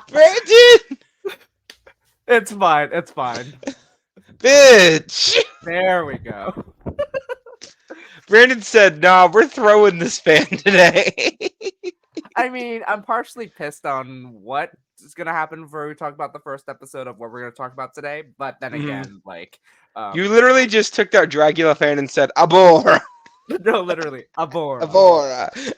Brandon! It's fine. It's fine. Bitch! There we go. Brandon said, nah, we're throwing this fan today. I mean, I'm partially pissed on what is going to happen before we talk about the first episode of what we're going to talk about today. But then again, you literally just took that Dracula fan and said, Abora! No, literally, Abora. Abora!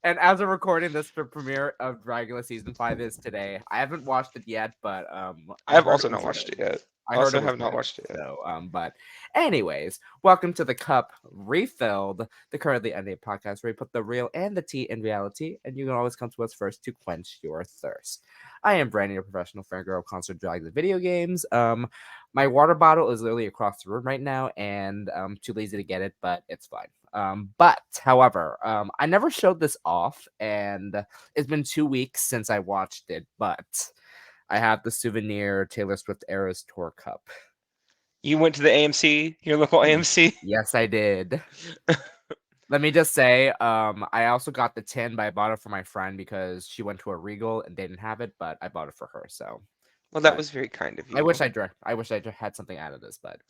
And as we're recording this, the premiere of Dracula season 5 is today. I haven't watched it yet, but I have also not watched it yet. I also have not watched it yet. So, but anyways, welcome to the Cup Refilled, the Currently Unnamed Podcast, where we put the real and the tea in reality, and you can always come to us first to quench your thirst. I am Brandon, your professional fangirl of console drags and video games. My water bottle is literally across the room right now, and I'm too lazy to get it, but it's fine. However, I never showed this off, and it's been 2 weeks since I watched it, but I have the souvenir Taylor Swift Eras Tour Cup. You went to the AMC, your local AMC? Yes, I did. Let me just say, I also got the tin, but I bought it for my friend because she went to a Regal and they didn't have it, but I bought it for her. So, well, that was very kind of you. I wish I had something out of this, but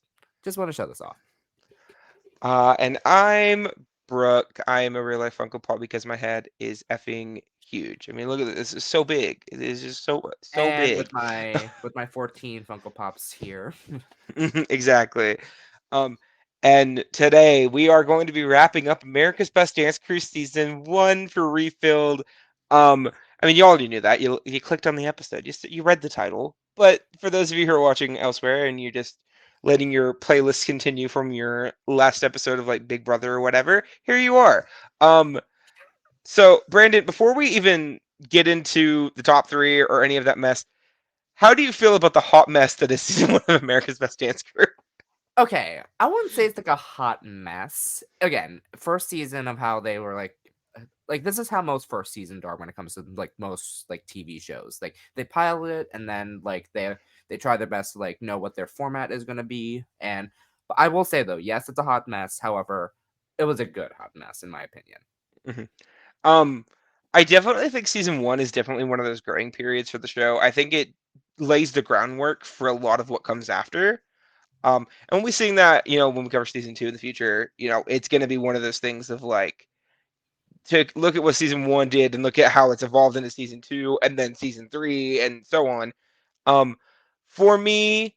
just want to show this off. And I'm Brooke. I am a real life Funko Pop because my head is effing huge. I mean, look at this. It's so big. It is just so big. With my 14 Funko Pops here. Exactly. And today we are going to be wrapping up America's Best Dance Crew season 1 for Refilled. I mean, you already knew that. You clicked on the episode. You read the title. But for those of you who are watching elsewhere and you're just letting your playlist continue from your last episode of like Big Brother or whatever, here you are. So Brandon, before we even get into the top 3 or any of that mess, how do you feel about the hot mess that is season 1 of America's Best Dance Crew? Okay, I wouldn't say it's like a hot mess. Again, first season of how they were like this is how most first seasons are when it comes to like most like TV shows. Like they pilot it and then like they try their best to like know what their format is going to be. And but I will say though, yes, it's a hot mess. However, it was a good hot mess in my opinion. Mm-hmm. I definitely think season 1 is definitely one of those growing periods for the show. I think it lays the groundwork for a lot of what comes after. And we're seeing that, when we cover season 2 in the future, it's going to be one of those things of like, to look at what season 1 did and look at how it's evolved into season 2 and then season 3 and so on. For me,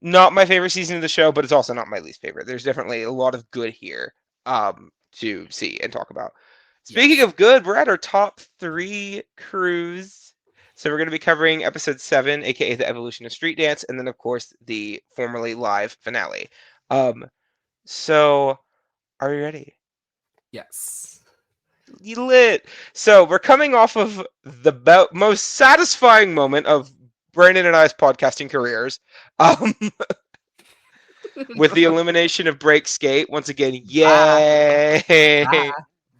not my favorite season of the show, but it's also not my least favorite. There's definitely a lot of good here to see and talk about. Speaking of good, we're at our top 3 crews. So we're going to be covering episode 7, aka the evolution of street dance, and then of course the formerly live finale. So are you ready? Yes. You lit. So we're coming off of the most satisfying moment of Brandon and I's podcasting careers. With the elimination of Break Skate. Once again, yay!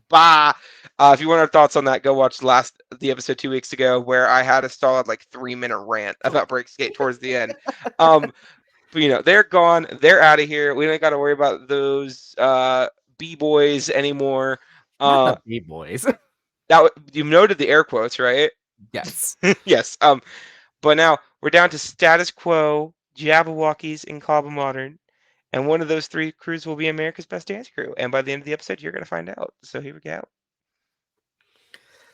Bah! If you want our thoughts on that, go watch the episode 2 weeks ago where I had a solid 3-minute rant about Break Skate towards the end. But they're gone. They're out of here. We don't got to worry about those B-boys anymore. Not the B-boys. That you noted the air quotes, right? Yes. Yes. But now we're down to status quo, Jabberwockies, and Cobble Modern. And one of those 3 crews will be America's Best Dance Crew. And by the end of the episode, you're going to find out. So here we go.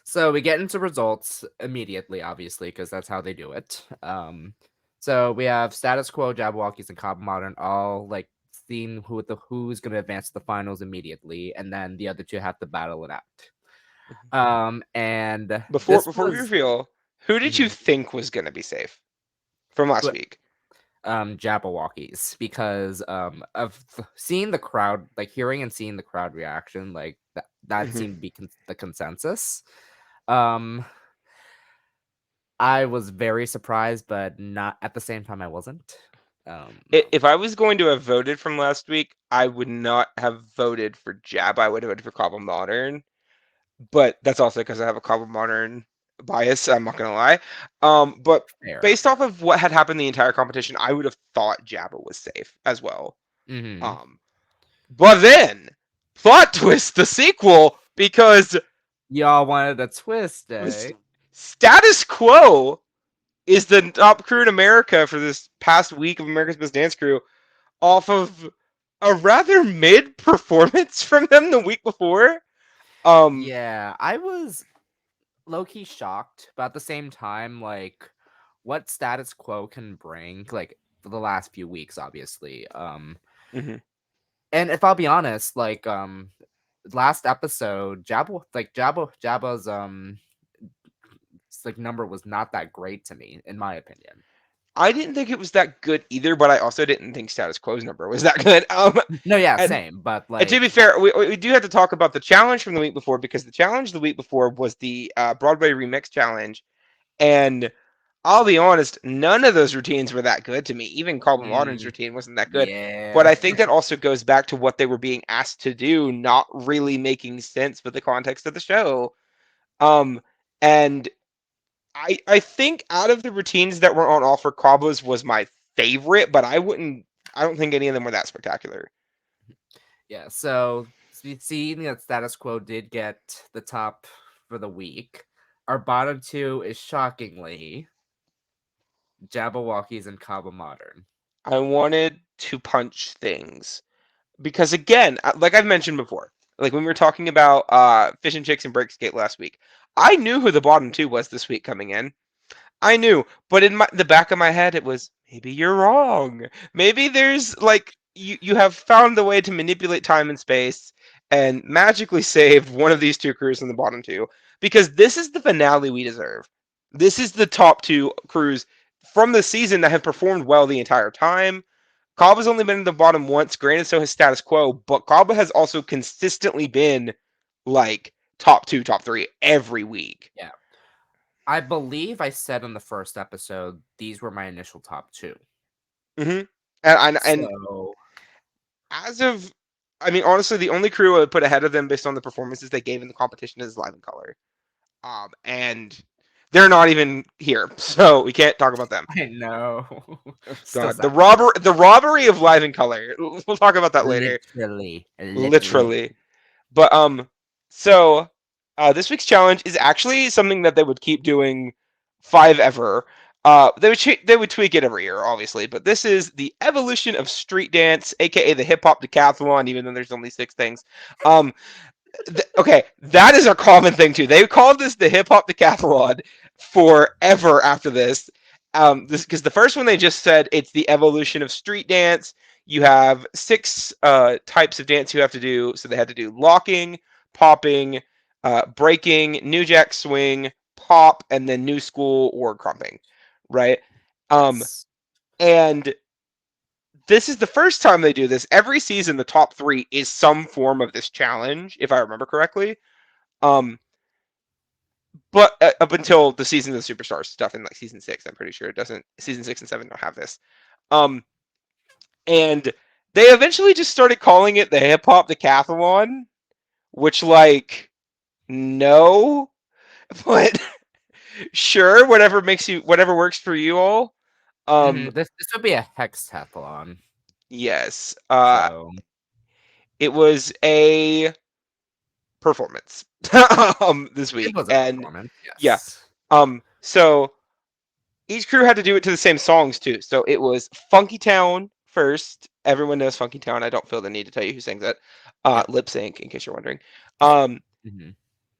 So we get into results immediately, obviously, because that's how they do it. So we have status quo, Jabberwockies, and Cobble Modern all seeing who's going to advance to the finals immediately, and then the other 2 have to battle it out. And before we reveal, who did you think was going to be safe from last week? Jabberwockies, because of seeing the crowd, hearing and seeing the crowd reaction, that seemed to be the consensus. I was very surprised, but not at the same time I wasn't. If I was going to have voted from last week, I would not have voted for Jab. I would have voted for Cobble Modern. But that's also because I have a Cobble Modern bias. I'm not gonna lie. But fair. based off of what had happened the entire competition, I would have thought Jabba was safe as well. Mm-hmm. Um, but then plot twist, the sequel, because Y'all wanted a twist, eh? Status Quo is the top crew in America for this past week of America's Best Dance Crew, off of a rather mid performance from them the week before. Um, Yeah, I was low key shocked, but at the same time, like, what status quo can bring, like, for the last few weeks, obviously. mhm. And if I'll be honest, like, last episode, Jabba's like number was not that great to me, in my opinion. I didn't think it was that good either, but I also didn't think Status Quo's number was that good. No, yeah, And, same, but and to like, be fair, we do have to talk about the challenge from the week before, because the challenge the week before was the Broadway Remix Challenge, and I'll be honest, none of those routines were that good to me. Even Cobble Modern's mm, routine wasn't that good. But yeah, I think that also goes back to what they were being asked to do, not really making sense with the context of the show. Um, and I think out of the routines that were on offer, Cobble's was my favorite, but I don't think any of them were that spectacular. yeah. So seeing that status quo did get the top for the week, our bottom two is shockingly Jabberwockies and Kaba Modern. I wanted to punch things because, again, like I've mentioned before, like when we were talking about Fish and Chicks and Breakskate last week, I knew who the bottom two was this week coming in. I knew, but in the back of my head, it was, maybe you're wrong. Maybe there's like you have found the way to manipulate time and space and magically save one of these two crews in the bottom two, because this is the finale we deserve. This is the top two crews from the season that have performed well the entire time. Kaba has only been in the bottom once, granted, so has Status Quo, but Kaba has also consistently been like top two, top three every week. Yeah. I believe I said in the first episode these were my initial top two. Mm-hmm. And So as of, I mean, honestly, the only crew I would put ahead of them based on the performances they gave in the competition is Live in Color. And they're not even here, so we can't talk about them. I know. Still God, sad. the robbery of Live in Color. We'll talk about that later. Literally. But so this week's challenge is actually something that they would keep doing five ever. They would tweak it every year, obviously, but this is the evolution of street dance, aka the hip hop decathlon, even though there's only six things. Um, okay, that is a common thing too. They called this the hip hop decathlon forever after this. This because the first one they just said it's the evolution of street dance. You have six types of dance you have to do. So they had to do locking, popping, breaking, new jack swing, pop, and then new school or crumping, right? Um, Yes. and this is the first time they do this. Every season, the top three is some form of this challenge, if I remember correctly. Um, but up until the season of the superstars stuff in like season six, I'm pretty sure it doesn't. Season six and seven don't have this. Um, and they eventually just started calling it the hip hop decathlon, which like no, but sure, whatever works for you all. This would be a hextathlon. Yes. So It was a performance this it week, was a and performance. yeah. Yes. So each crew had to do it to the same songs too. So it was Funky Town first. Everyone knows Funky Town. I don't feel the need to tell you who sings it. Yeah. Lip sync, in case you're wondering. Um, Mhm.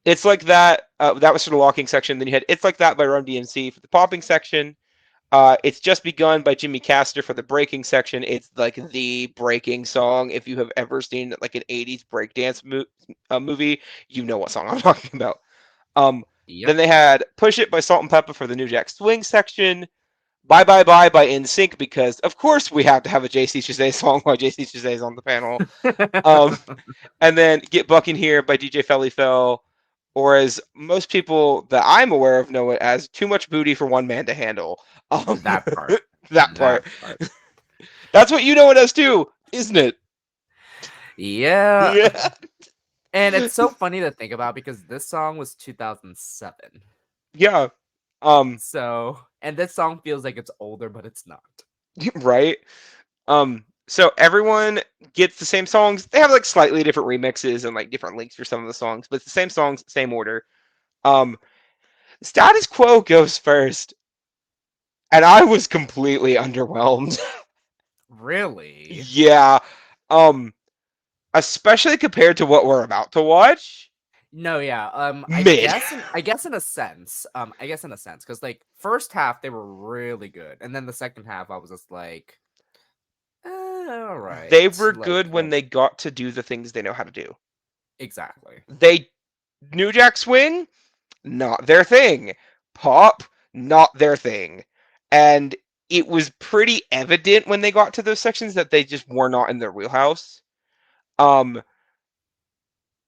it's like that. That was for the locking section. Then you had It's Like That by Run DMC for the popping section. It's Just Begun by Jimmy Castor for the breaking section. It's like the breaking song. If you have ever seen like an 80s breakdance movie, you know what song I'm talking about. Yep. Then they had Push It by Salt and Pepper for the New Jack Swing section. Bye Bye Bye by NSYNC, because of course we have to have a JC Chazé song while JC Chazé is on the panel. Um, and then Get Bucking Here by DJ Felly Fell, or as most people that I'm aware of know it as Too Much Booty for One Man to Handle. That part. That That part. part. That's what you know it as too, isn't it? Yeah. Yeah. And it's so funny to think about because this song was 2007. Yeah. Um, So, and this song feels like it's older, but it's not. right. So everyone gets the same songs. They have like slightly different remixes and like different links for some of the songs, but it's the same songs, same order. Um, Status Quo goes first, and I was completely underwhelmed. Really? Yeah. Um, Especially compared to what we're about to watch. No, yeah. Mid. I guess in a sense. I guess in a sense, because like first half they were really good, and then the second half I was just like, all They right, were like good when they got to do the things they know how to do. exactly. They New Jack Swing, not their thing. Pop, not their thing. And it was pretty evident when they got to those sections that they just were not in their wheelhouse. Um,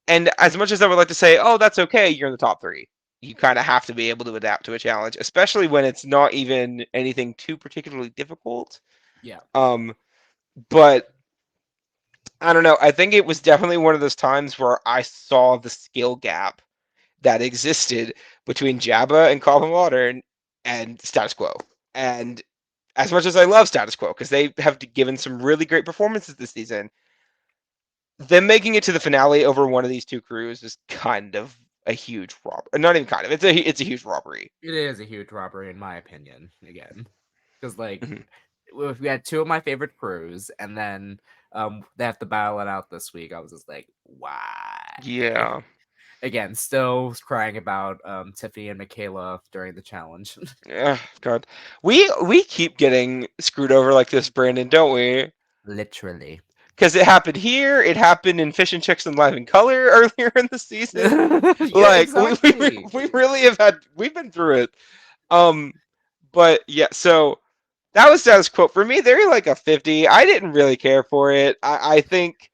and as much as I would like to say, oh, that's okay, you're in the top three. You kind of have to be able to adapt to a challenge, especially when it's not even anything too particularly difficult. Yeah. Um, but I don't know. I think it was definitely one of those times where I saw the skill gap that existed between Jabba and Call of Modern and Status Quo. And as much as I love Status Quo, because they have given some really great performances this season, them making it to the finale over one of these two crews is kind of a huge robbery. Not even kind of. It's a huge robbery. It is a huge robbery in my opinion. Again, because like Mhm. we had two of my favorite crews, and then they have to battle it out this week. I was just like, why? Yeah. Again, still crying about Tiffany and Michaela during the challenge. Yeah. God. We keep getting screwed over like this, Brandon, don't we? Literally. Because it happened here, it happened in Fish and Chicks and Live in Color earlier in the season. Yeah, Like exactly. we really have we've been through it. Um, but yeah, so that was status quo for me. They're like a 50. I didn't really care for it. I think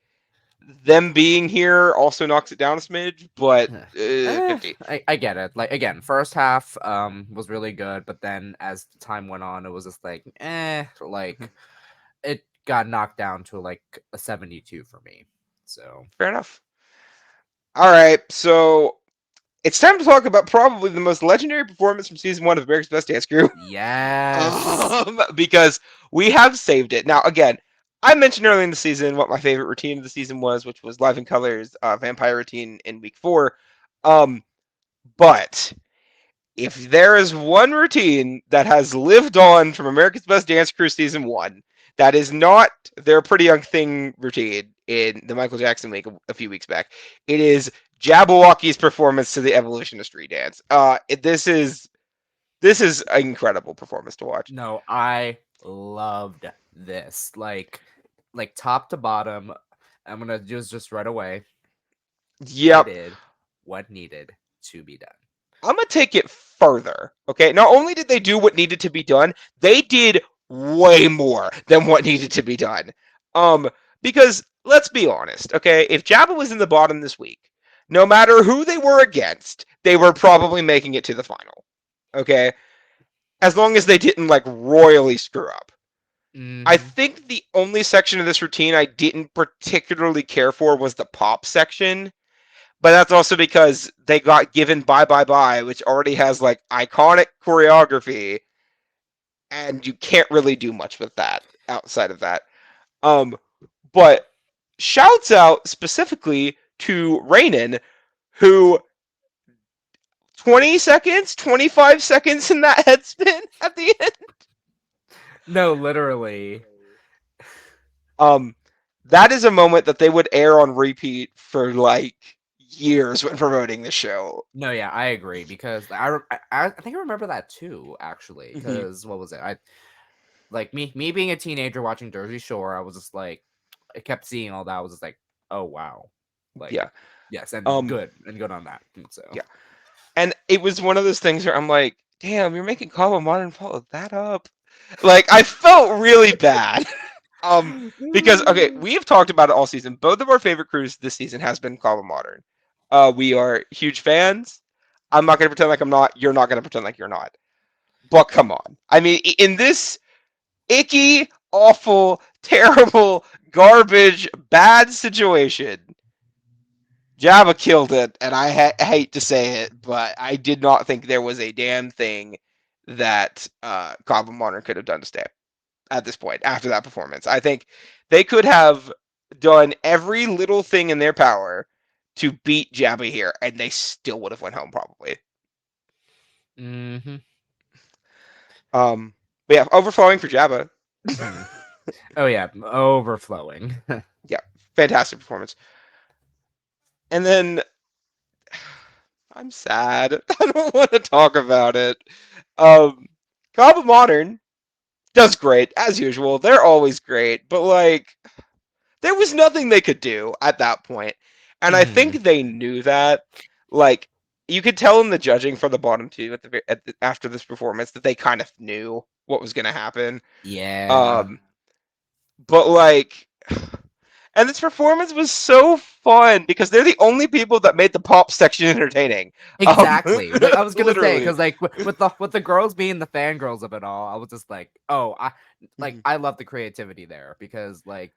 them being here also knocks it down a smidge, but 50. I get it. Like again, first half was really good, but then as time went on, it was just like Mhm. like it got knocked down to like a 72 for me. So Fair enough. All right, so it's time to talk about probably the most legendary performance from season one of America's Best Dance Crew. yes. Because we have saved it. Now, again, I mentioned early in the season what my favorite routine of the season was, which was Live in Colors vampire routine in week 4. Um, but if there is one routine that has lived on from America's Best Dance Crew season 1, that is not their Pretty Young Thing routine in the Michael Jackson week a few weeks back. It is Jabberwocky's performance to the Evolution of Street Dance. This is an incredible performance to watch. No, I loved this. Like top to bottom. I'm gonna just right away. They Yep. did what needed to be done. I'm gonna take it further. Okay, not only did they do what needed to be done, they did way more than what needed to be done. Um, because let's be honest, okay, if Jabba was in the bottom this week, no matter who they were against, they were probably making it to the final. Okay, as long as they didn't like royally screw up. I Hmm. think the only section of this routine I didn't particularly care for was the pop section, but that's also because they got given Bye Bye Bye, which already has like iconic choreography, and you can't really do much with that outside of that. Um, but shouts out specifically to Rainin, who 20 seconds, 25 seconds in that headspin at the end. No, literally. Um, that is a moment that they would air on repeat for like years when promoting the show. No, yeah, I agree because I think I remember that too actually Mm-hmm. because what was it? I like me being a teenager watching Jersey Shore, I was just like I kept seeing all that. I was just like, "Oh wow." Like Yeah. yes, Um, and good on that. So yeah. And it was one of those things where I'm like, damn, you're making Call of Modern follow that up. Like I felt really bad. Because okay, we've talked about it all season. Both of our favorite crews this season has been Call of Modern. We are huge fans. I'm not gonna pretend like I'm not. You're not gonna pretend like you're not. But come on. I mean, in this icky, awful, terrible, garbage, bad situation. Java killed it, and I hate to say it, but I did not think there was a damn thing that Goblin Modern could have done to stay at this point after that performance. I think they could have done every little thing in their power to beat Jabba here, and they still would have went home probably. Mm-hmm. But yeah, overflowing for Jabba. Oh yeah, overflowing. Yeah, fantastic performance. And then I'm sad. I don't want to talk about it. Cobb Modern does great as usual. They're always great, but like there was nothing they could do at that point, and I think they knew that. Like you could tell in the judging for the bottom two after this performance that they kind of knew what was going to happen. Yeah. But like, and this performance was so fun because they're the only people that made the pop section entertaining. Exactly. Like I was gonna say, Literally. because like with the girls being the fangirls of it all, I was just like, oh, I love the creativity there because like,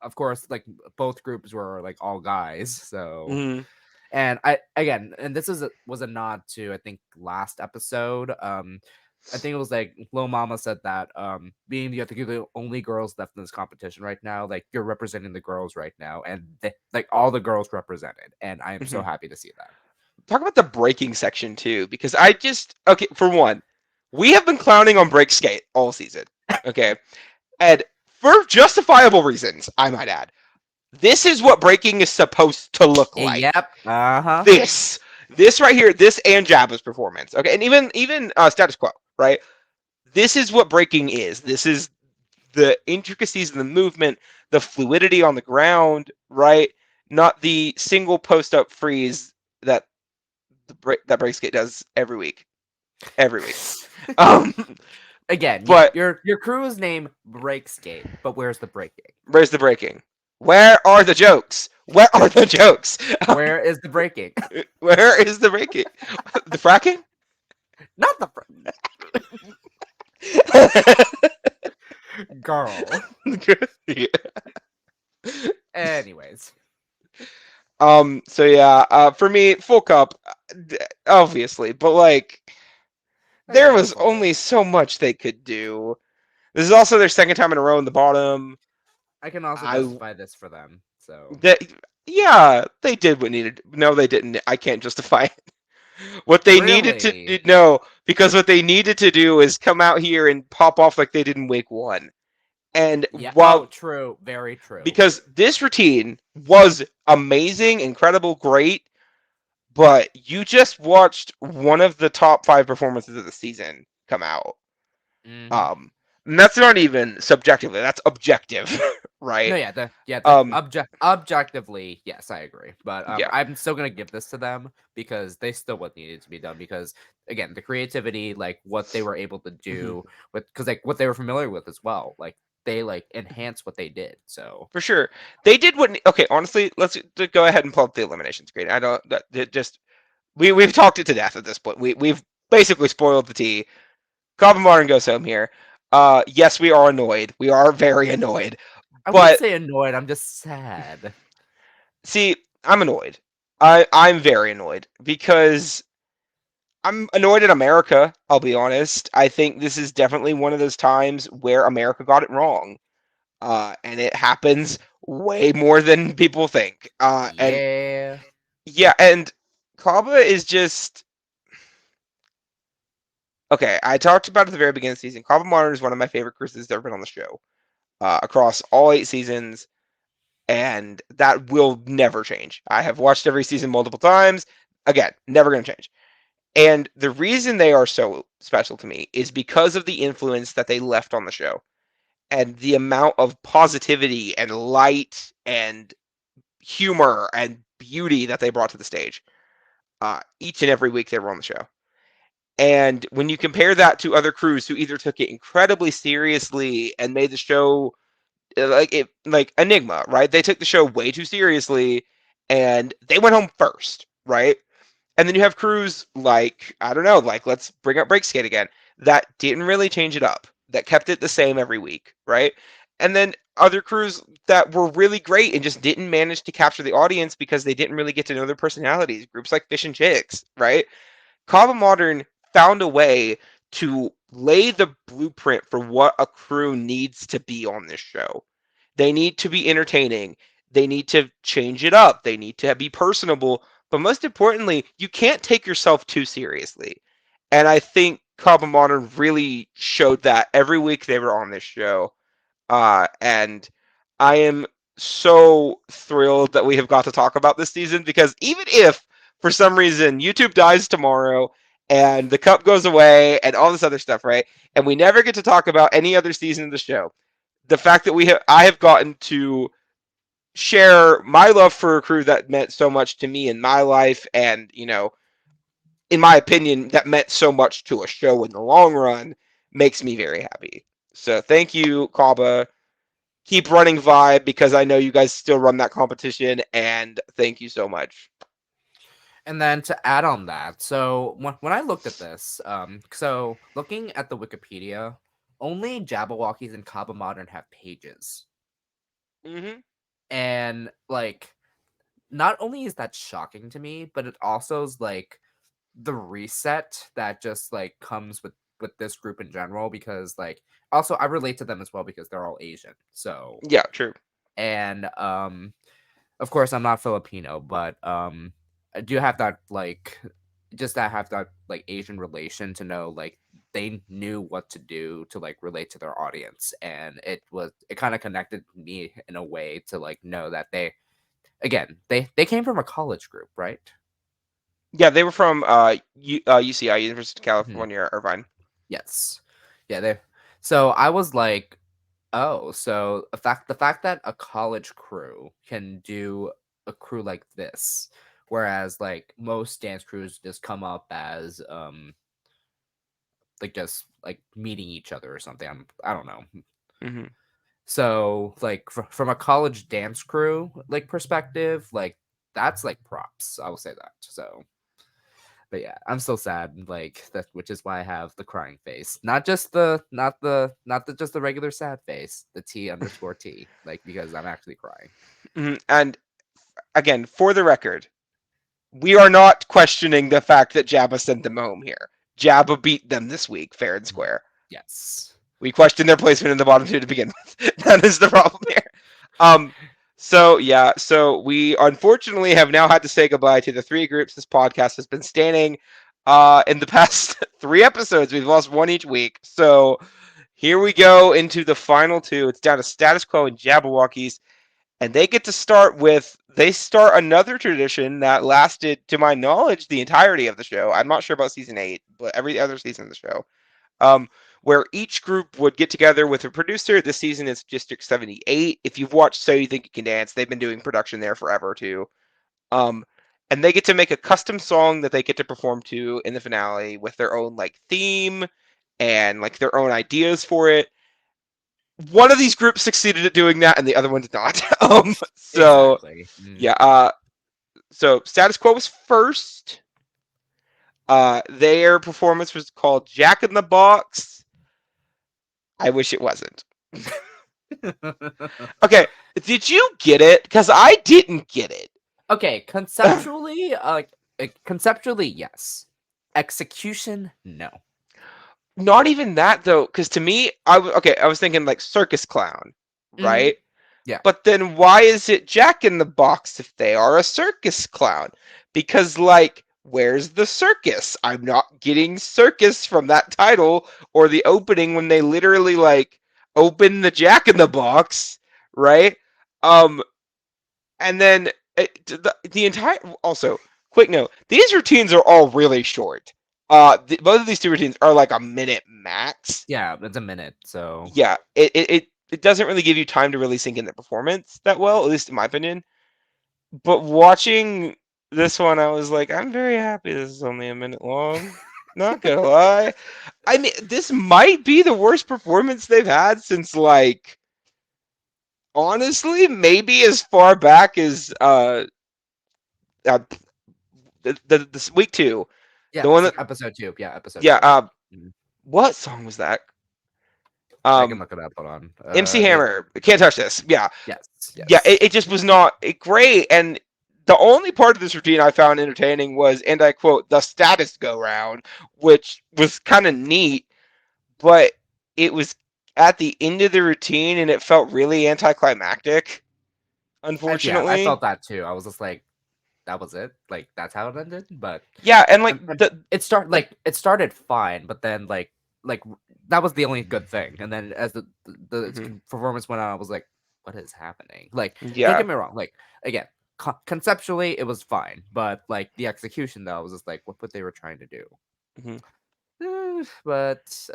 of course, like both groups were like all guys, so. Mhm. And and this was a nod to I think last episode. I think it was like Lil Mama said that being the only girls left in this competition right now, like you're representing the girls right now, and like all the girls represented, and I am so Mhm. happy to see that. Talk about the breaking section too, because I just okay. For one, we have been clowning on break skate all season. Okay, and for justifiable reasons, I might add. This is what breaking is supposed to look like. Yep. Uh-huh. This right here, this and Jabba's performance. Okay, and even status quo, right? This is what breaking is. This is the intricacies of the movement, the fluidity on the ground, right? Not the single post up freeze that that break skate does every week. Every week. Um, Again, but your crew is named Breakskate, but where's the breaking? where's the breaking? Where are the jokes? Where are the jokes? Where is the breaking? Where is the breaking? The fracking? Not the girl. Yeah. Anyways. So yeah, for me, full cup, obviously, but like, there was only so much they could do. This is also their second time in a row in the bottom. I can also justify this for them. So yeah, they did what needed. No, they didn't. I can't justify it. What they needed to no, because what they needed to do is come out here and pop off like they did in week one. And yeah, while true, very true. Because this routine was amazing, incredible, great, but you just watched one of the top 5 performances of the season come out. Mm-hmm. And that's not even subjectively, that's objective, right? No, yeah, objectively, yes, I agree. But Yeah. I'm still gonna give this to them because they still what needed to be done. Because again, the creativity, like what they were able to do with, because like what they were familiar with as well, like they like enhanced what they did. So For sure. They did what okay, honestly, let's go ahead and pull up the elimination screen. I don't that just we've talked it to death at this point. We've basically spoiled the tea. Cobb Martin goes home here. Yes, we are annoyed. We are very annoyed. I wouldn't But say annoyed. I'm just sad. see, I'm annoyed. I'm very annoyed because I'm annoyed at America, I'll be honest. I think this is definitely one of those times where America got it wrong. And it happens way more than people think. And Yeah. yeah, and Kaba is just okay. I talked about at the very beginning of the season. Kaba Modern is one of my favorite cruises that's ever been on the show, across all 8 seasons, and that will never change. I have watched every season multiple times. Again, never going to change. And the reason they are so special to me is because of the influence that they left on the show and the amount of positivity and light and humor and beauty that they brought to the stage, each and every week they were on the show. And when you compare that to other crews who either took it incredibly seriously and made the show like Enigma, right? They took the show way too seriously and they went home first, right? And then you have crews like, I don't know, like let's bring up Break Skate again, that didn't really change it up, that kept it the same every week, right? and then other crews that were really great and just didn't manage to capture the audience because they didn't really get to know their personalities. Groups like Fish and Chicks, right? Kava Modern found a way to lay the blueprint for what a crew needs to be on this show. They need to be entertaining. They need to change it up. They need to be personable. But most importantly, you can't take yourself too seriously. And I think Kava Modern really showed that every week they were on this show. And I am so thrilled that we have got to talk about this season because even if for some reason YouTube dies tomorrow and the cup goes away and all this other stuff, right? And we never get to talk about any other season of the show. The fact that I have gotten to share my love for a crew that meant so much to me in my life and, in my opinion, that meant so much to a show in the long run makes me very happy. So thank you, Kaba. Keep running Vibe because I know you guys still run that competition, and thank you so much. And then to add on that, so when I looked at this, so looking at the Wikipedia, only Jabberwockies and Kaba Modern have pages. Mm-hmm. And like, not only is that shocking to me, but it also is like the reset that just like comes with this group in general, because like also I relate to them as well because they're all Asian. So, Yeah, true. and of course I'm not Filipino, but I do have that like just that have that like Asian relation to know like they knew what to do to like relate to their audience, and it kind of connected me in a way to like know that they again they came from a college group, right? Yeah, they were from UCI, University of Mhm. California, Irvine. Yes. Yeah, they so I was like, oh, so the fact that a college crew can do a crew like this, whereas like most dance crews just come up as like just like meeting each other or something. I don't know. Mm-hmm. So like from a college dance crew like perspective, like that's like props. I will say that. So but yeah, I'm so sad. Like that, which is why I have the crying face, not the just the regular sad face, the T_T, like because I'm actually crying. Mm-hmm. And again, for the record, we are not questioning the fact that Jabba sent them home here. Jabba beat them this week, fair and Mhm. square. Yes. We question their placement in the bottom two to begin with. That is the problem here. Um, so yeah, so we unfortunately have now had to say goodbye to the three groups this podcast has been standing. In the past three episodes, we've lost one each week. So here we go into the final two. It's down to Status Quo and Jabberwockies, and they start another tradition that lasted, to my knowledge, the entirety of the show. I'm not sure about season 8, but every other season of the show, um, where each group would get together with a producer. This season is District 78. If you've watched So You Think You Can Dance, they've been doing production there forever too. Um, and they get to make a custom song that they get to perform to in the finale with their own like theme and like their own ideas for it. One of these groups succeeded at doing that, and the other one did not. So Exactly. yeah. So Status Quo was first. Their performance was called Jack in the Box. I wish it wasn't. Okay, did you get it? Because I didn't get it. Okay, conceptually, yes. Execution, no. Not even that though, because to me, I was thinking like circus clown, Hmm. right? Yeah. But then why is it Jack in the Box if they are a circus clown? Because like, where's the circus? I'm not getting circus from that title or the opening when they literally like open the Jack in the Box, right? Um, and then the entire also quick note: these routines are all really short. Both of these two routines are like a minute max. Yeah, it's a minute, so Yeah, it doesn't really give you time to really sink in the performance that well, at least in my opinion. But watching this one, I was like, I'm very happy this is only a minute long. Not gonna lie. I mean, this might be the worst performance they've had since like honestly, maybe as far back as uh the week two, yeah, the one that episode 2. Yeah, episode yeah 2. Mhm. what song was that? I can Um, look it up. Hold on. MC Hammer, can't touch this. Yeah, Yes, yeah, yes. it just was not great. And the only part of this routine I found entertaining was, and I quote, the status go round, which was kind of neat, but it was at the end of the routine and it felt really anticlimactic, Yeah, I unfortunately. felt that too. I was just like, that was it. Like that's how it ended. But Yeah, and like and it started fine, but then like that was the only good thing. And then as mhm, performance went on, I was like, what is happening? Like, don't yeah. get me wrong. Like again, conceptually it was fine, but like the execution though, I was just like, what they were trying to do. Mhm. But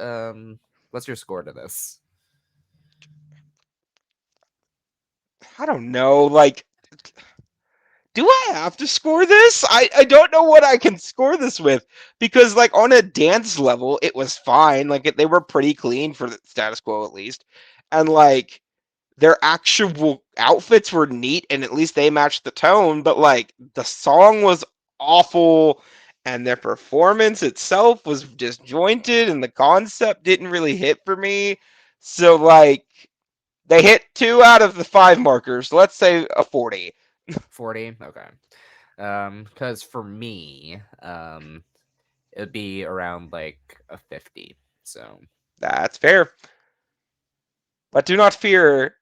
what's your score to this? I don't know. Like, do I have to score this? I don't know what I can score this with because like on a dance level, it was fine. Like they were pretty clean for the status quo at least, and like their actual outfits were neat and at least they matched the tone. But like the song was awful, and their performance itself was disjointed, and the concept didn't really hit for me. So like they hit 2 out of the 5 markers. Let's say a 40. 40. Okay. Because for me, it'd be around like a 50. So That's fair. But do not fear,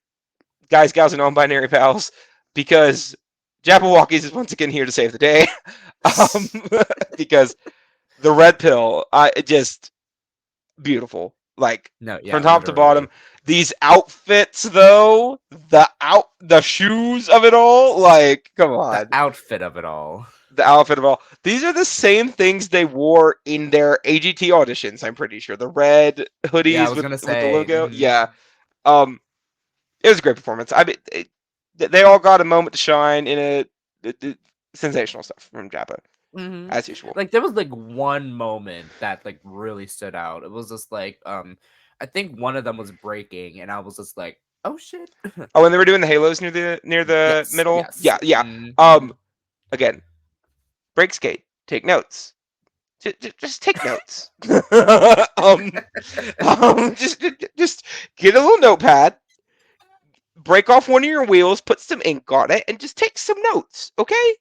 guys, gals, and non-binary pals, because Jabberwockies is once again here to save the day. um, because the red pill, just beautiful. Like no, from yeah, top to literally bottom. These outfits, though, the shoes of it all, like, come the on, outfit of it all. the outfit of all. These are the same things they wore in their AGT auditions. I'm pretty sure the red Yeah, I hoodies was gonna with the say, logo. Yeah. Um, it was a great performance. I mean, they all got a moment to shine in sensational stuff from Jabba mhm. as usual. Like there was like one moment that like really stood out. It was just like I think one of them was breaking, and I was just like, oh shit. Oh, and they were doing the halos near the Yes, middle. yes. Yeah, yeah. Mhm. Again, break skate. Take notes. Just take notes. Just get a little notepad, break off one of your wheels, put some ink on it, and just take some notes. Okay?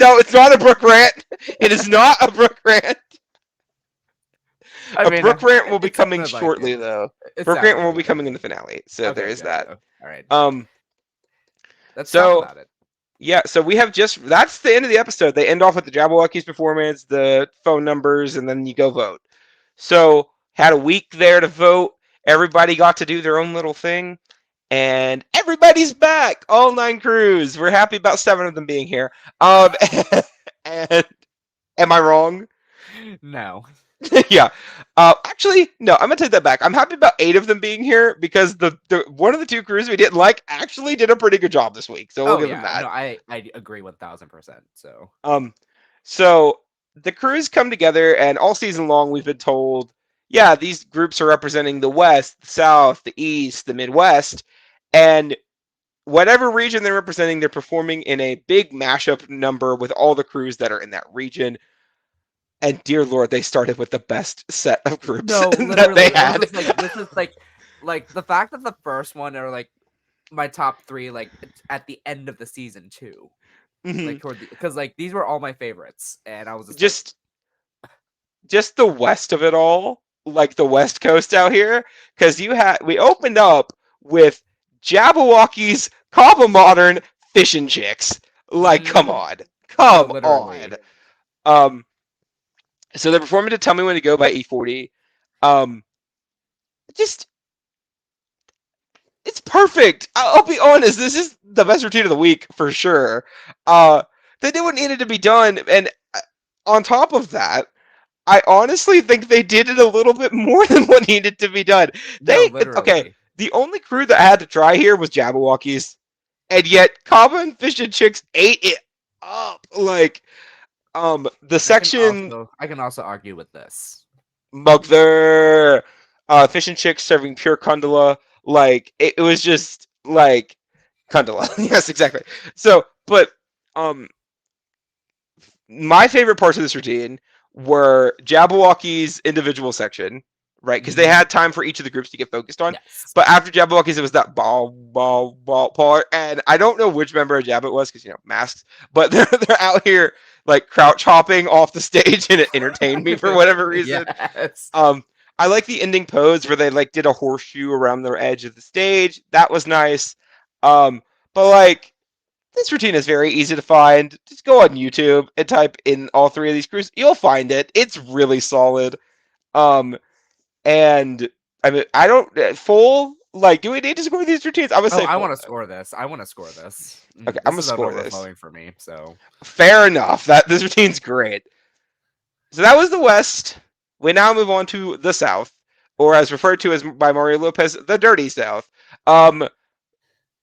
No, it's not a Brook rant. It is not a Brook rant. I A mean, Brook rant will be it coming sounded like it. shortly, though. It Brook rant sounded will be like it. coming in the finale. So there Okay, is good. that. All right, Um. let's talk So about it. yeah. So we have just that's the end of the episode. They end off with the Jabberwockies performance, the phone numbers, and then you go vote. So had a week there to vote. Everybody got to do their own little thing, and everybody's back. All 9 crews. We're happy about 7 of them being here. And am I wrong? No. Yeah. Actually, no. I'm gonna take that back. I'm happy about 8 of them being here because the one of the 2 crews we didn't like actually did a pretty good job this week. So we'll Oh give them yeah, that. no, I agree 1000%. So Um, so the crews come together, and all season long we've been told, yeah, these groups are representing the West, the South, the East, the Midwest, and whatever region they're representing, they're performing in a big mashup number with all the crews that are in that region. And dear Lord, they started with the best set of groups no, that they literally, I was had. just like, this is like the fact that the first one are like my top three, like it's at the end of the season too, like Mhm. toward the because like these were all my favorites, and I was just like, just just the west of it all, like the West Coast out here, because we opened up with Jabberwockies, Cobble Modern, Fishing Chicks. Like, come mm, on, no, come on. literally, Um, so they're performing to "Tell Me When to Go" by E40. Um, just it's perfect. I'll be honest, this is the best routine of the week for sure. Uh, they did what needed to be done, and on top of that, I honestly think they did it a little bit more than what needed to be done. no, Okay, literally. the only crew that had to try here was Jabberwockies, and yet Kaba and Fish and Chicks ate it up. Like, the section I can also argue with this. Mugther, Fish and Chicks serving pure Kundala, like it was just like Kundala. Yes, exactly. So, but um, my favorite parts of this routine were Jabberwocky's individual section. right? Because they Hmm. had time for each of the groups to get focused on. Yes. But after Jabberwockies, it was that ball part, and I don't know which member of Jab it was because masks, but they're out here like crouch hopping off the stage, and it entertained me for whatever reason. Yes. Um, I like the ending pose where they like did a horseshoe around the edge of the stage. That was nice. But like this routine is very easy to find. Just go on YouTube and type in all three of these crews. You'll find it. It's really solid. Um, and I mean, I don't full like. Do we need to score these routines? I'm gonna Oh, say I full. want to score this. I want to score this. Okay, I'm This gonna is an score this. overflowing for me. So Fair enough. That this routine's great. So that was the West. We now move on to the South, or as referred to as by Mario Lopez, the Dirty South. Um,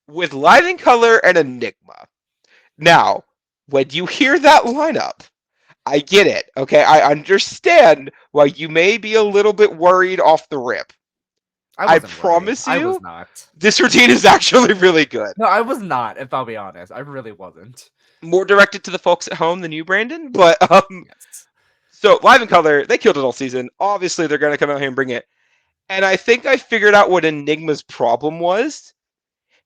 with Light and Color and Enigma. Now, when you hear that lineup, I get it. Okay, I understand why you may be a little bit worried off the rip. I I wasn't worried. promise I was you, not. this routine is actually really good. No, I was not. If I'll be honest, I really wasn't. More directed to the folks at home than you, Brandon. But Yes. so Live in Color, they killed it all season. Obviously, they're gonna come out here and bring it. And I think I figured out what Enigma's problem was.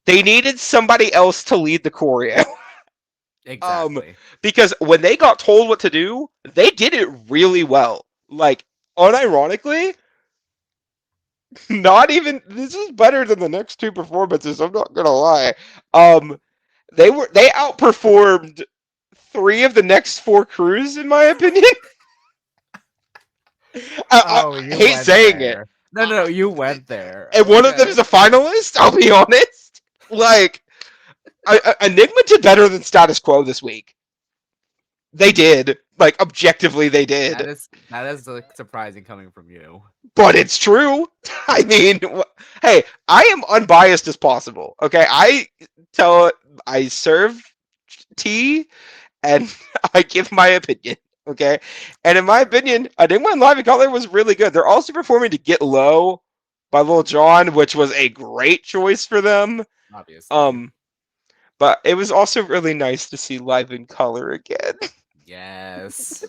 They needed somebody else to lead the choreo. um, Exactly. because when they got told what to do, they did it really well. Like, unironically, not even this is better than the next two performances. I'm not gonna lie. Um, they outperformed three of the next four crews, in my opinion. Oh, I you hate went saying it. there. No, no, no, you went there. And one of them Okay. is a finalist. I'll be honest. Like, Enigma did better than Status Quo this week. They did. Like, objectively, they did. That is like, surprising coming from you. But it's true. I mean, hey, I am unbiased as possible. Okay, I serve tea and I give my opinion. Okay, and in my opinion, Enigma and Live in Color was really good. They're also performing to Get Low by Lil Jon, which was a great choice for them. Obviously. Um, but it was also really nice to see Live in Color again. Yes.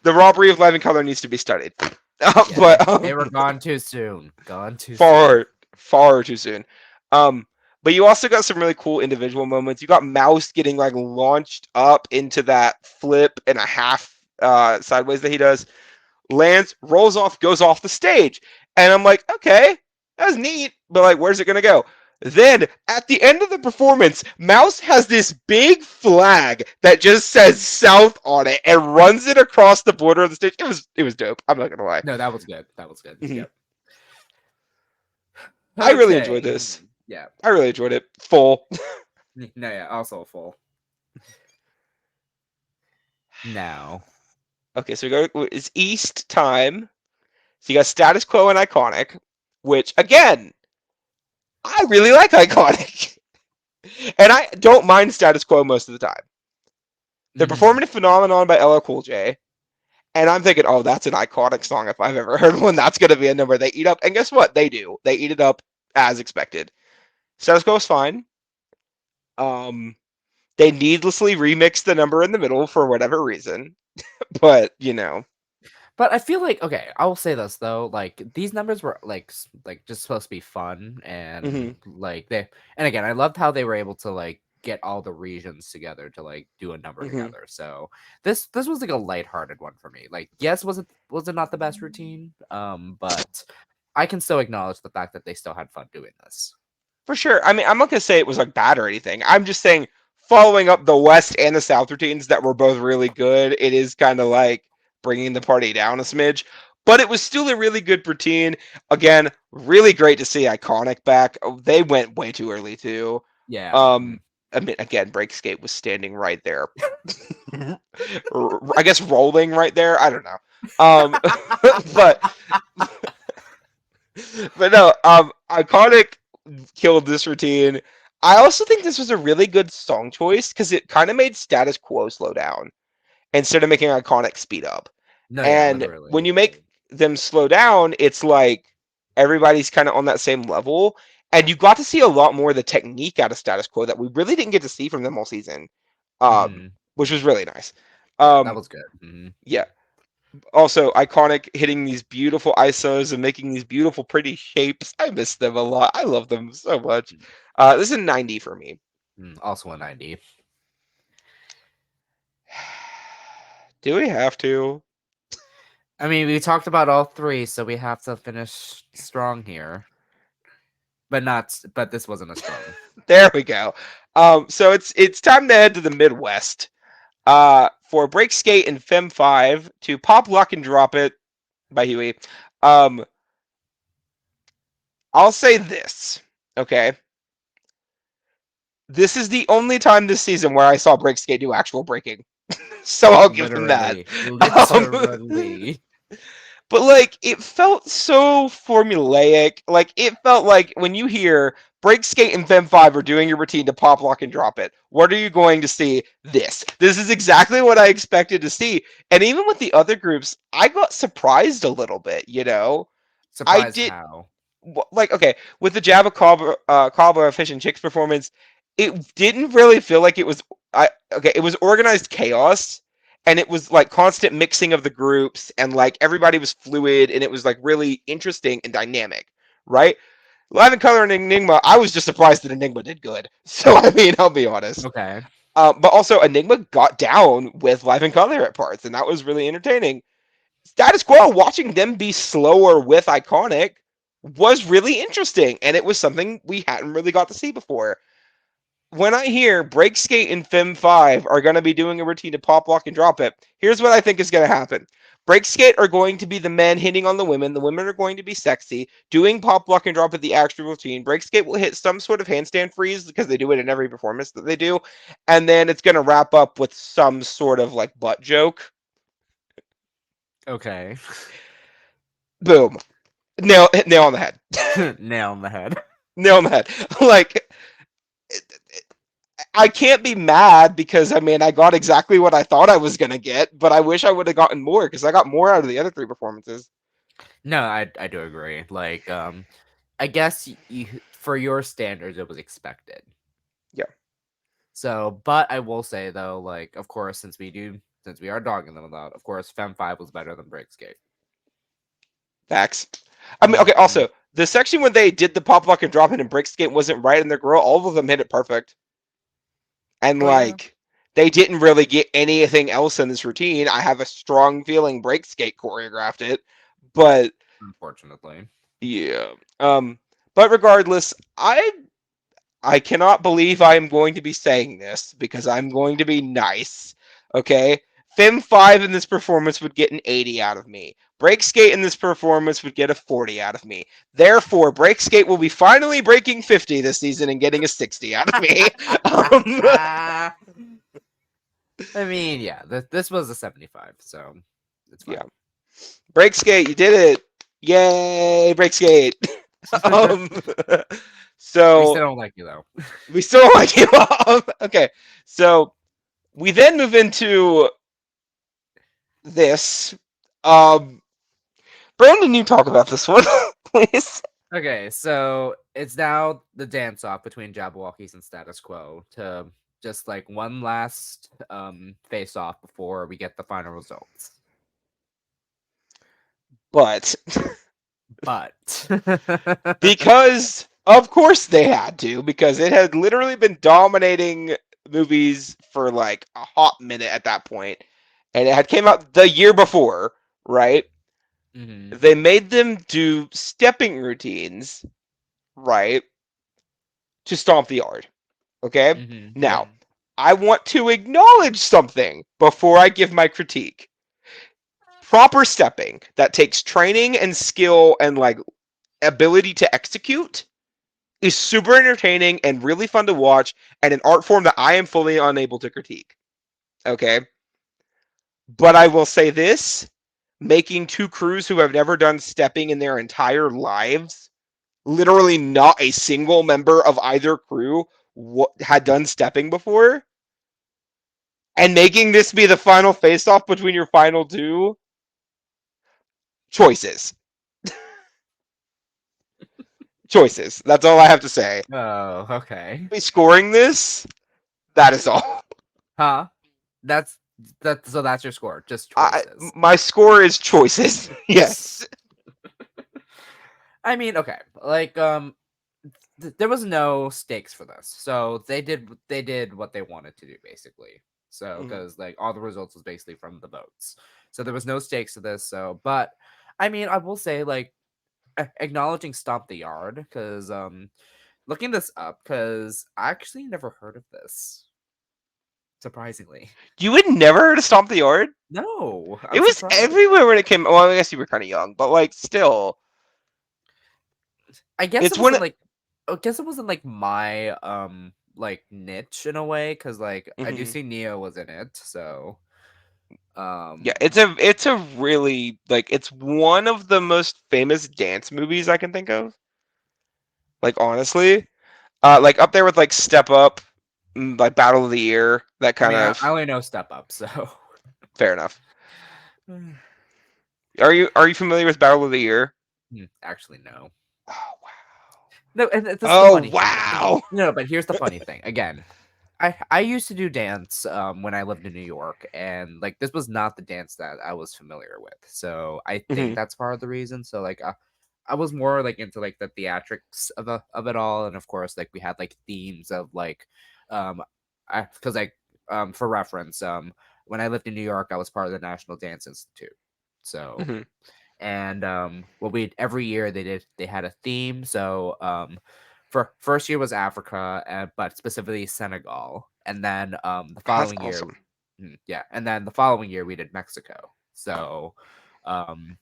The robbery of Live in Color needs to be studied. Yeah, But they were gone too soon. Gone too soon. far too soon. But you also got some really cool individual moments. You got Mouse getting like launched up into that flip and a half sideways that he does. Lands, rolls off, goes off the stage. And I'm like, okay, that's neat, but like, where's it gonna go? Then at the end of the performance, Mouse has this big flag that just says South on it and runs it across the border of the stage. It was dope. I'm not gonna lie. No, that was good. That was good. Mhm. Yep. I really Okay. enjoyed this. Yeah. I really enjoyed it. Full. No, yeah, also full. Now. Okay, so we go. It's East time. So you got Status Quo and Iconic, which again, I really like Iconic, and I don't mind Status Quo most of the time. They're Mhm. performing a Phenomenon by LL Cool J, and I'm thinking, oh, that's an iconic song if I've ever heard one. That's gonna be a number they eat up, and guess what? They do. They eat it up as expected. Status Quo is fine. Um, they needlessly remix the number in the middle for whatever reason, but But I feel like okay, I will say this though, like these numbers were like just supposed to be fun and mhm, like they and again, I loved how they were able to like get all the regions together to like do a number mhm. together. So this was like a lighthearted one for me. Like yes, was it not the best routine? But I can still acknowledge the fact that they still had fun doing this. For sure. I mean, I'm not gonna say it was like bad or anything. I'm just saying following up the West and the South routines that were both really good, it is kind of like bringing the party down a smidge. But it was still a really good routine. Again, really great to see Iconic back. Oh, they went way too early too. Yeah. Um, I mean, again, Breakskate was standing right there. I guess rolling right there. I don't know. But no. Iconic killed this routine. I also think this was a really good song choice because it kind of made Status Quo slow down instead of making Iconic speed up. No, yeah, And when literally. you make them slow down, it's like everybody's kind of on that same level. And you got to see a lot more of the technique out of Status Quo that we really didn't get to see from them all season, Hmm. which was really nice. Yeah, that Um, was good. Hmm. yeah. Also, iconic hitting these beautiful ISOs and making these beautiful, pretty shapes. I miss them a lot. I love them so much. This is a 90 for me. Also a 90. Do we have to? I mean, we talked about all three, so we have to finish strong here. But this wasn't a strong. There we go. So it's time to head to the Midwest. For Break Skate and Fem 5 to Pop Lock and Drop It by Huey. Um, I'll say this, okay? This is the only time this season where I saw Break Skate do actual breaking. So I'll give them that. Literally. But like it felt so formulaic. Like it felt like when you hear Break Skate and Fem 5 are doing your routine to pop lock and drop it, what are you going to see? This is exactly what I expected to see. And even with the other groups, I got surprised a little bit, you know? I Surprised did how? like okay, with the Java Cobbler Fish and Chicks performance, it didn't really feel like it was it was organized chaos and it was like constant mixing of the groups and like everybody was fluid and it was like really interesting and dynamic, right? Live in Color and Enigma, I was just surprised that Enigma did good. So I mean, I'll be honest. Okay. But also Enigma got down with Live in Color at parts, and that was really entertaining. Status Quo, watching them be slower with Iconic was really interesting, and it was something we hadn't really got to see before. When I hear Break Skate and Fem 5 are going to be doing a routine to pop lock and drop it, here's what I think is going to happen. Break Skate are going to be the men hitting on the women are going to be sexy, doing pop lock and drop at the actual routine. Break Skate will hit some sort of handstand freeze because they do it in every performance that they do, and then it's going to wrap up with some sort of like butt joke. Okay. Boom. Nail on the head. Nail on the head. Nail on the head. Like, I can't be mad because I mean I got exactly what I thought I was gonna get, but I wish I would have gotten more because I got more out of the other three performances. No, I do agree. Like, I guess you for your standards it was expected. Yeah. So, but I will say though, like, of course, since we are dogging them about, of course, Fem 5 was better than Break Skate. Facts. I mean, okay. Also, the section when they did the pop lock and drop it and break skate wasn't right in their girl. All of them hit it perfect, and like they didn't really get anything else in this routine. I have a strong feeling break skate choreographed it, but unfortunately, yeah. But regardless, I cannot believe I am going to be saying this because I'm going to be nice. Okay? Fem 5 in this performance would get an 80 out of me. Break Skate in this performance would get a 40 out of me. Therefore, Break Skate will be finally breaking 50 this season and getting a 60 out of me. I mean, yeah, this was a 75, so it's fine. Yeah. Break Skate, you did it. Yay, Break Skate. So we still don't like you though. We still don't like you. Okay. So we then move into this. Brandon, you talk about this one, please. Okay, so it's now the dance off between Jabberwockies and Status Quo to just like one last face off before we get the final results. But But because of course they had to, because it had literally been dominating movies for like a hot minute at that point, and it had came out the year before, right? Mhm. They made them do stepping routines, right, to stomp the yard. Okay? Mhm. Now, I want to acknowledge something before I give my critique. Proper stepping that takes training and skill and like ability to execute is super entertaining and really fun to watch and an art form that I am fully unable to critique. Okay? But I will say this, making two crews who have never done stepping in their entire lives, literally not a single member of either crew had done stepping before, and making this be the final face-off between your final two, choices. Choices. That's all I have to say. Oh, okay. Scoring this, that is all. Huh? That's So that's your score, just I choices. my score is choices. Yes. I mean, okay, like there was no stakes for this, so they did what they wanted to do basically. So Mhm. because like all the results was basically from the votes, so there was no stakes to this. So, but I mean, I will say like acknowledging Stomp the Yard because looking this up because I actually never heard of this surprisingly. You had never heard of Stomp the Yard? No, It I'm was surprised. everywhere when it came. Well, I guess you were kind of young, but like still, I guess it's it when. wasn't like I guess it wasn't like my like niche in a way because like I do Mhm. see Neo was in it, so Yeah, um it's a really like it's one of the most famous dance movies I can think of. Like honestly, like up there with like Step Up, like Battle of the Year, that I kind mean I of. only know Step Up, so Fair enough. Are you familiar with Battle of the Year? actually no. Oh No, and this is the wow! Oh funny thing. wow! No, but here's the funny thing. Again, I used to do dance when I lived in New York, and like this was not the dance that I was familiar with. So I think Mhm. that's part of the reason. So like I was more like into like the theatrics of it all, and of course like we had like themes of like I because like for reference when I lived in New York I was part of the National Dance Institute. So Mhm. and what we every year they had a theme. So for first year was Africa, but specifically Senegal, and then the Oh, that's following year, awesome. yeah, and then the following year we did Mexico. So um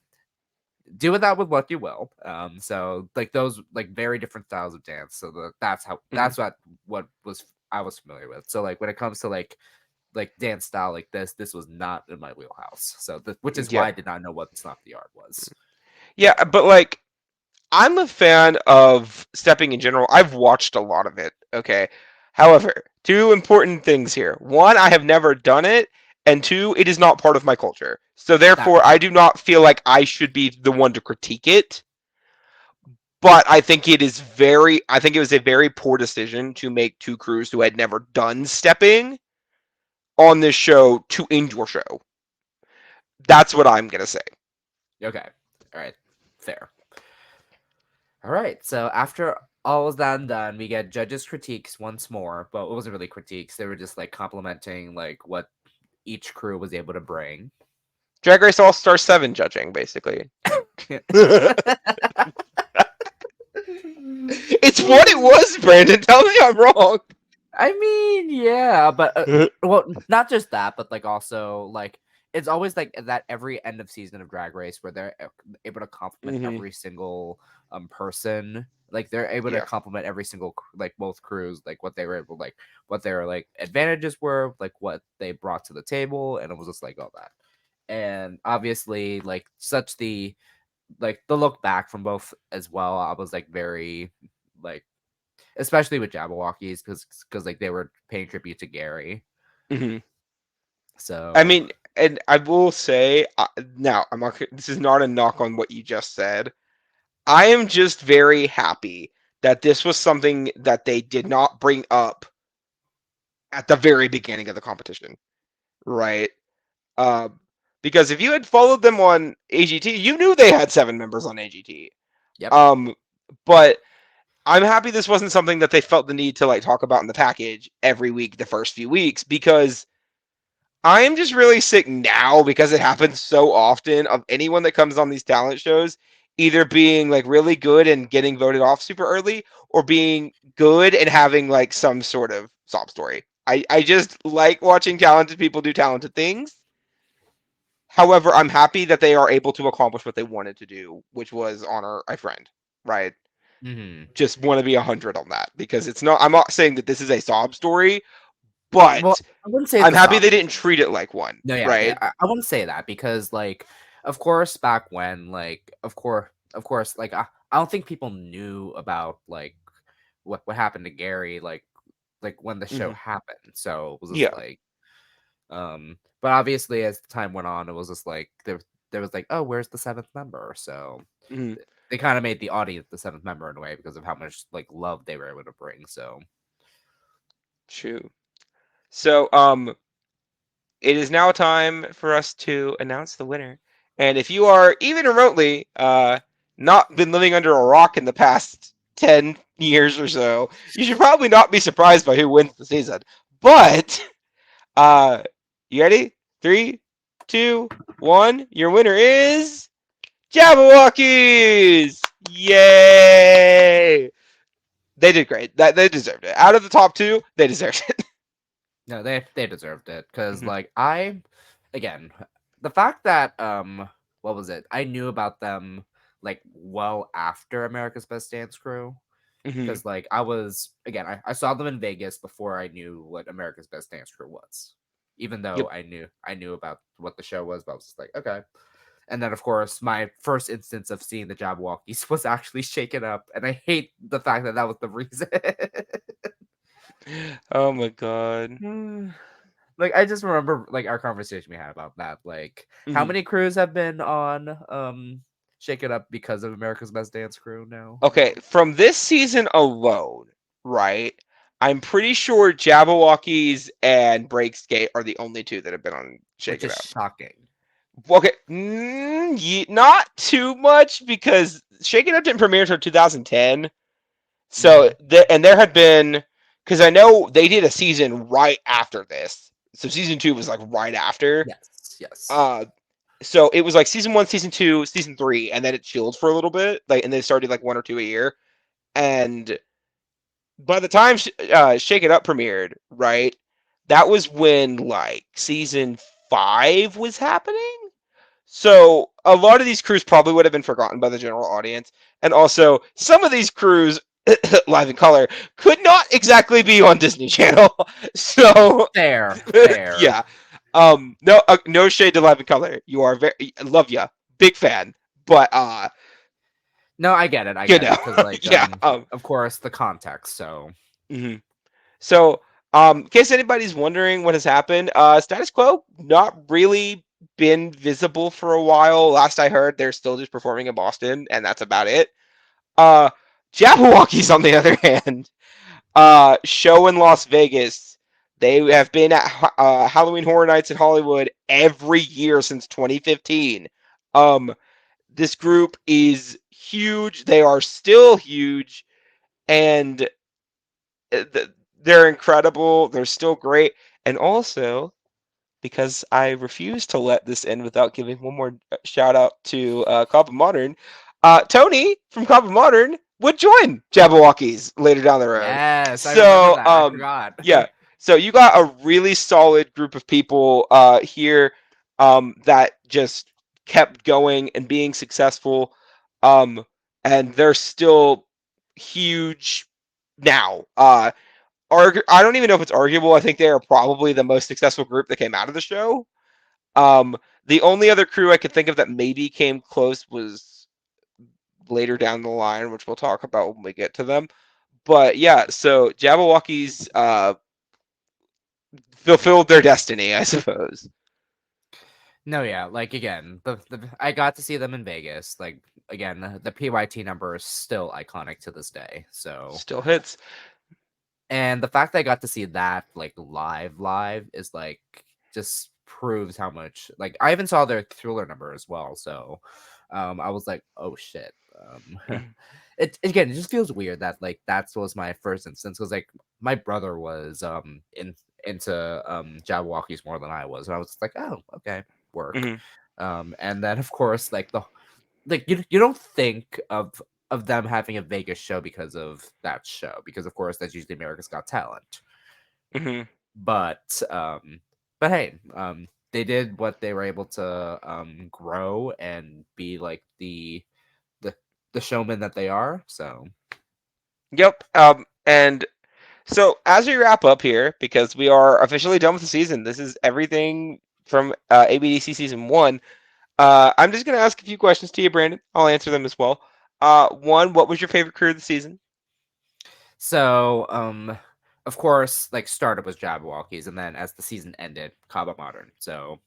do with that with what you will. So like those like very different styles of dance. So Mhm. that's what was I was familiar with. So like when it comes to like dance style like this was not in my wheelhouse. So which is why Yep. I did not know what Snuff the Art was. Yeah, but like I'm a fan of stepping in general. I've watched a lot of it. Okay. However, two important things here. One, I have never done it, and two, it is not part of my culture. So That therefore, I do not feel like I should be the one to critique it. But I think it was a very poor decision to make two crews who had never done stepping on this show to indoor show. That's what I'm gonna say. okay. All right. Fair. All right. So after all was that and done, we get judges' critiques once more, but it wasn't really critiques. They were just like complimenting like what each crew was able to bring. Drag Race All Star 7 judging, basically. It's what it was, Brandon. Tell me I'm wrong. I mean, yeah, but well, not just that, but like also like it's always like that every end of season of Drag Race where they're able to compliment Hmm. every single person. Like they're able to Yeah. compliment every single like both crews, like what they were able like what their like advantages were, like what they brought to the table, and it was just like all that. And obviously, like such the look back from both as well, I was like very like especially with Jabberwockies because like they were paying tribute to Gary. Hmm. I So mean, and I will say now I'm not. This is not a knock on what you just said. I am just very happy that this was something that they did not bring up at the very beginning of the competition, right? Um, because if you had followed them on AGT, you knew they had 7 members on AGT. yep. Um, but I'm happy this wasn't something that they felt the need to like talk about in the package every week the first few weeks because I am just really sick now because it happens so often of anyone that comes on these talent shows either being like really good and getting voted off super early or being good and having like some sort of sob story. I just like watching talented people do talented things. However, I'm happy that they are able to accomplish what they wanted to do, which was honor a friend, right? Hmm. Just want to be 100 on that because it's not. I'm not saying that this is a sob story, Well, but I wouldn't say it's I'm a happy sob. they didn't treat it like one, No, yeah, right? I wouldn't say that because like of course back when like of course like I don't think people knew about like what happened to Gary like when the show Hmm. happened. So it was just Yeah. like but obviously as the time went on it was just like there was like, oh, where's the seventh member? So Hmm. they kind of made the audience the seventh member in a way because of how much like love they were able to bring. So True. So, it is now time for us to announce the winner. And if you are even remotely not been living under a rock in the past 10 years or so, you should probably not be surprised by who wins the season. But uh, you ready? 3, 2, 1. Your winner is Jabberwockies! Yay! They did great. They deserved it. Out of the top two, they deserved it. No, they deserved it because Mhm. like again, the fact that what was it? I knew about them like well after America's Best Dance Crew Mhm. because like I was again I saw them in Vegas before I knew what America's Best Dance Crew was. Even Yep. though I knew about what the show was, but I was just like, okay. And then of course my first instance of seeing the Jabberwockies was actually Shaken Up, and I hate the fact that that was the reason. Oh my god. Like I just remember like our conversation we had about that. Like how Mhm. many crews have been on Shake It Up because of America's Best Dance Crew now? Okay, from this season alone, right? I'm pretty sure Jabberwockies and Breakskate are the only two that have been on Shake Which It is Up. shocking. Okay, not too much because Shake It Up didn't premiere until 2010. So Hmm. and there had been because I know they did a season right after this. So season two was like right after. Yes, yes. Uh, so it was like season one, season two, season three, and then it chilled for a little bit. Like, and they started like one or two a year. And by the time Shake It Up premiered, right, that was when like season five was happening. So a lot of these crews probably would have been forgotten by the general audience, and also some of these crews, live in color, could not exactly be on Disney Channel. So Fair, fair. yeah, no shade to live in color. You are very love ya, big fan, but No, I you get know, it. Because like yeah. of course the context. So Mhm. So, in case anybody's wondering what has happened, Status Quo not really been visible for a while. Last I heard, they're still just performing in Boston, and that's about it. Uh, Jabberwockies, on the other hand, show in Las Vegas. They have been at Halloween Horror Nights in Hollywood every year since 2015. Um, this group is huge. They are still huge, and they're incredible. They're still great. And also, because I refuse to let this end without giving one more shout out to Cobb Modern, Tony from Cobb Modern would join Jabberwockies later down the road. yes, I remember So, that. I forgot. yeah. So you got a really solid group of people here that just kept going and being successful. Um, and they're still huge now. I don't even know if it's arguable. I think they are probably the most successful group that came out of the show. Um, the only other crew I could think of that maybe came close was later down the line, which we'll talk about when we get to them. But yeah, so Jabberwockies fulfilled their destiny, I suppose. No, yeah, like again, the I got to see them in Vegas. Like again, the PYT number is still iconic to this day. So Still hits. and the fact that I got to see that like live is like just proves how much like I even saw their Thriller number as well. So I was like, oh shit. It again, it just feels weird that like that was my first instance because like my brother was into Jabberwockies more than I was, and I was just like, oh okay, work. Mhm. And then of course like the like you don't think of them having a Vegas show because of that show because of course that's usually America's Got Talent. Mhm. But hey, they did what they were able to grow and be like the the showman that they are. So Yep. And so as we wrap up here, because we are officially done with the season, this is everything from ABDC season one. I'm just going to ask a few questions to you, Brandon. I'll answer them as well. One, what was your favorite crew of the season? so of course like startup was Jabberwockies and then as the season ended, Kaba Modern. So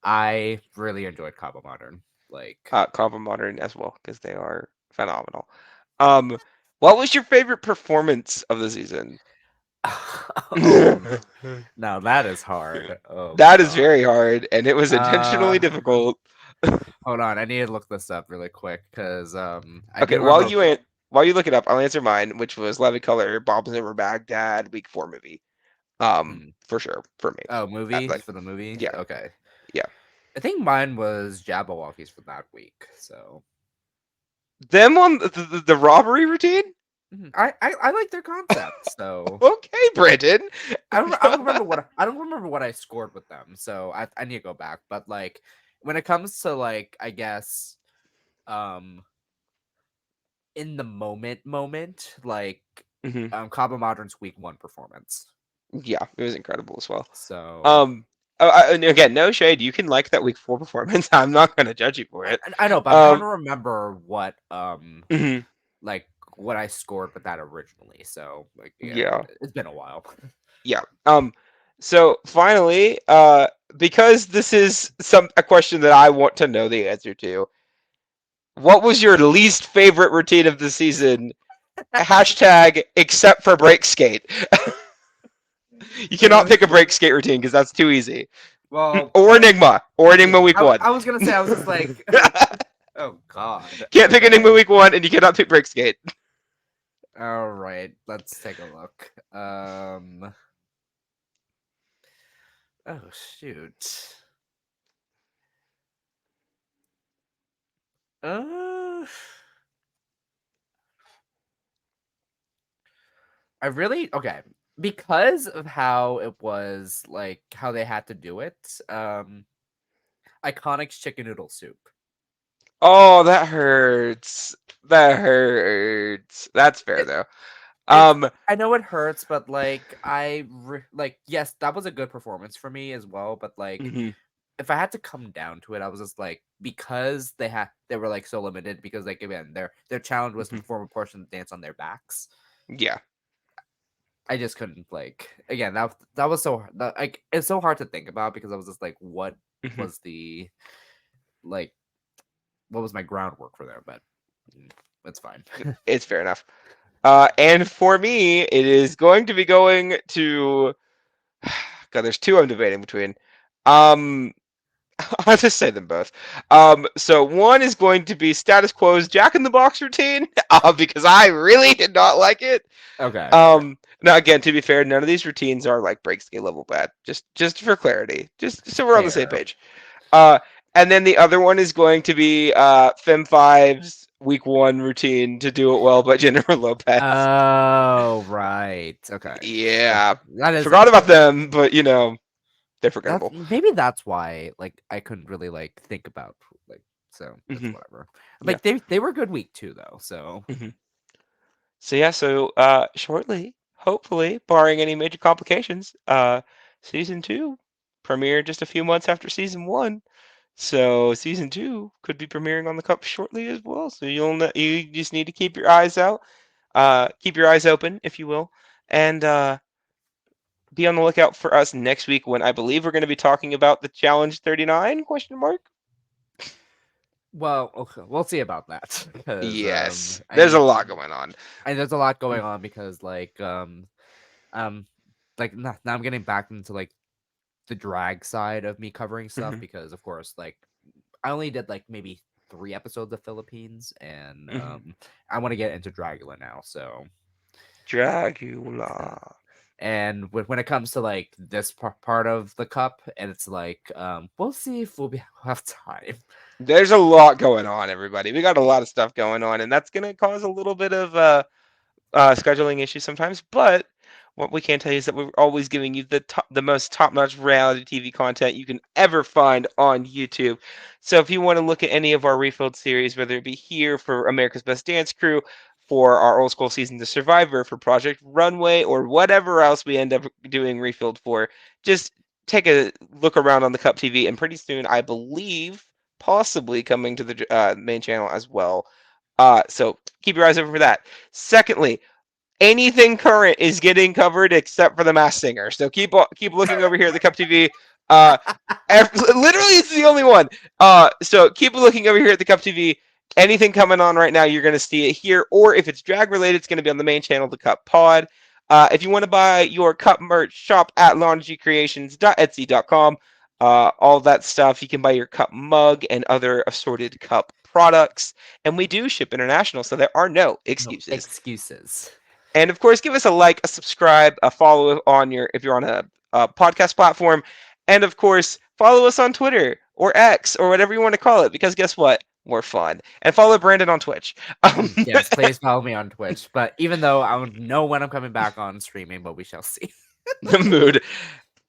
I really enjoyed Kaba Modern. Like Combo Modern as well, because they are phenomenal. Um, what was your favorite performance of the season? Oh, now that is hard. Oh That is god. very hard, and it was intentionally Uh, difficult. hold on. I need to look this up really quick because I Okay, do remember. while you look it up, I'll answer mine, which was Levy Color, Bob's Over Baghdad, Week 4 movie. Hmm, For sure, for me. oh, movie Like, for the movie. yeah, Okay, yeah. I think mine was Jabberwockies for that week. So Them on the robbery routine? I like their concept. So Okay, Brendan. I don't remember what I scored with them. So I need to go back. But like when it comes to like I guess um in the moment like Hmm. Cabo Modern's week 1 performance. Yeah, it was incredible as well. So Um, and again, no shade. You can like that Week 4 performance. I'm not going to judge you for it. I know, but I'm trying Um, to remember what mhm, like what I scored with that originally. So like yeah, yeah, it's been a while. yeah. So finally, because this is a question that I want to know the answer to. What was your least favorite routine of the season? Hashtag except for break skate. You cannot pick a break skate routine because that's too easy. Well, Or Enigma. Or yeah, Enigma week one. I was gonna say I was just like, oh god. Can't pick Okay. Enigma week one, and you cannot pick break skate. All right, let's take a look. Oh shoot. Uh, I really okay because of how it was like how they had to do it. Iconic's chicken noodle soup. Oh, that hurts. That hurts. That's fair It, though. it's Um, I know it hurts, but like like yes, that was a good performance for me as well. But like mhm, if I had to come down to it, I was just like because they were like so limited because like again their challenge was to mhm. perform a portion of the dance on their backs. Yeah. I just couldn't like again that was so like it's so hard to think about because I was just like what Mhm. was the like what was my groundwork for there, but it's fine. It's fair enough. And for me, it is going to be going to. God, there's two I'm debating between. Um, I'll just say them both. So one is going to be status quo's Jack in the Box routine, because I really did not like it. Okay. Now again, to be fair, none of these routines are like break scale level bad. Just for clarity, just so we're on the same Fair. page. Uh, and then the other one is going to be Fem Five's week one routine to do it well by Jennifer Lopez. Oh right. Okay. Yeah, Yeah, that is forgot about fair. them, but they're That's forgettable. maybe that's why like I couldn't really like think about like so it's Hmm. whatever. Yeah. Like they were good week 2 though. So Hmm. So yeah, shortly, hopefully, barring any major complications, season two premiere just a few months after season one. So season two could be premiering on the cup shortly as well. So you just need to keep your eyes out, keep your eyes open, if you will, and be on the lookout for us next week when I believe we're going to be talking about the Challenge 39 question mark. well, okay, we'll see about that because Yes, I there's a need lot going on. and there's a lot going on because um now I'm getting back into like the drag side of me covering stuff Hmm. because of course like I only did like maybe 3 episodes of Philippines and Hmm. I want to get into Dragula now. So Dracula. and when it comes to like this part of the cup, and it's like we'll see if have time. There's a lot going on, everybody. We got a lot of stuff going on, and that's going to cause a little bit of scheduling issues sometimes. But what we can tell you is that we're always giving you the most top-notch reality TV content you can ever find on YouTube. So if you want to look at any of our refilled series, whether it be here for America's Best Dance Crew, for our old school season of Survivor, for Project Runway, or whatever else we end up doing refilled for, just take a look around on the Cup TV, and pretty soon, I believe, possibly coming to the main channel as well. So keep your eyes open for that. Secondly, anything current is getting covered except for the Masked Singer. So keep looking over here at the Cup TV. Uh, literally, it's the only one. So keep looking over here at the Cup TV. Anything coming on right now, you're going to see it here. Or if it's drag related, it's going to be on the main channel, the Cup Pod. If you want to buy your cup merch, shop at laundrycreations.etsy.com. All that stuff. You can buy your cup mug and other assorted cup products. And we do ship international, so there are no No excuses. excuses. And of course, give us a like, a subscribe, a follow on your if you're on a podcast platform, and of course, follow us on Twitter or X or whatever you want to call it. Because guess what? We're fun. And follow Brandon on Twitch. Yes, please follow me on Twitch. But even though I don't know when I'm coming back on streaming, but we shall see. The mood.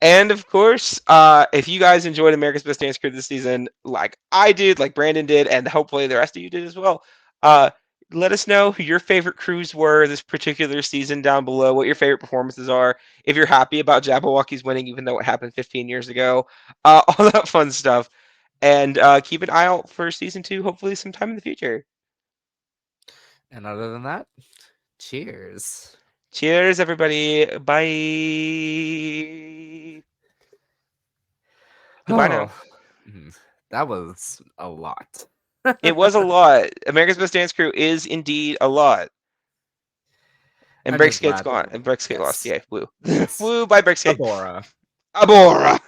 And of course, if you guys enjoyed America's Best Dance Crew this season, like I did, like Brandon did, and hopefully the rest of you did as well, uh, let us know who your favorite crews were this particular season down below, what your favorite performances are, if you're happy about Jabberwockies winning, even though it happened 15 years ago, all that fun stuff. And keep an eye out for season 2, hopefully sometime in the future. And other than that, cheers. Cheers, everybody. Bye. Goodbye now. Oh, that was a lot. It was a lot. America's Best Dance Crew is indeed a lot. And I'm just Breakskate's glad that gone. And Breakskate lost. yes, Yay. Woo. yes. Woo. Bye, Breakskate. Abora. Abora.